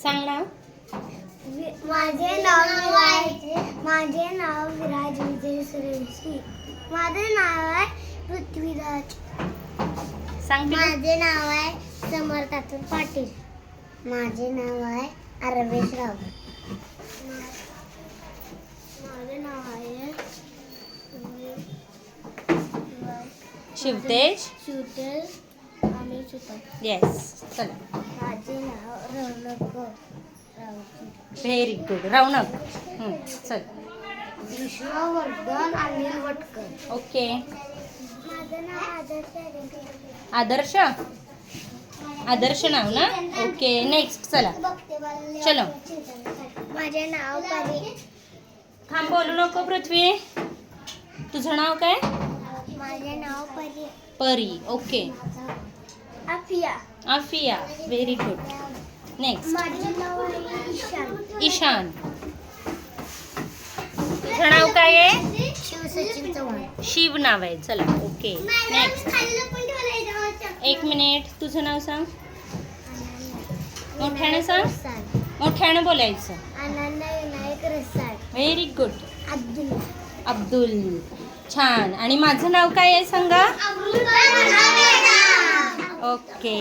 सांग ना. माझे नाव विराज विजय सुरेशी. माझे नाव आहे पृथ्वीराज. सांग पिलू. माझे नाव आहे समर्थ अतुल पाटील. माझे नाव आहे अरवेश राव. माझे नाव आहे शिवतेज. शिवतेज आणि सुतार. येस. चला. माझे नाव रौनक रावची. Very good. रौनक. चल. विश्ववर्धन अनिल वटकर. ओके. माझं नाव आदर्श. आदर्श नाव ना. ओके. नेक्स्ट. चला. चलो. माझे नाव परी. थांब बोलू नको पृथ्वी. तुझं नाव काय. माझे नाव Pari. Pari. Okay. Afiya. Aafiya. Very good. Next. माझे नाव आहे ईशान. ईशान. तुझं नाव काय आहे. शिव सचिन चव्हाण. शिव नाव आहे. चला. ओके. नेक्स्ट. एक मिनिट. तुझं नाव सांग. मोठ्यानं सांग. मोठ्यानं बोलायचं. अनन्य विनायक रसाळ. Very good. अब्दुल. अब्दुल. छान. आणि माझं नाव काय आहे सांगा. ओके.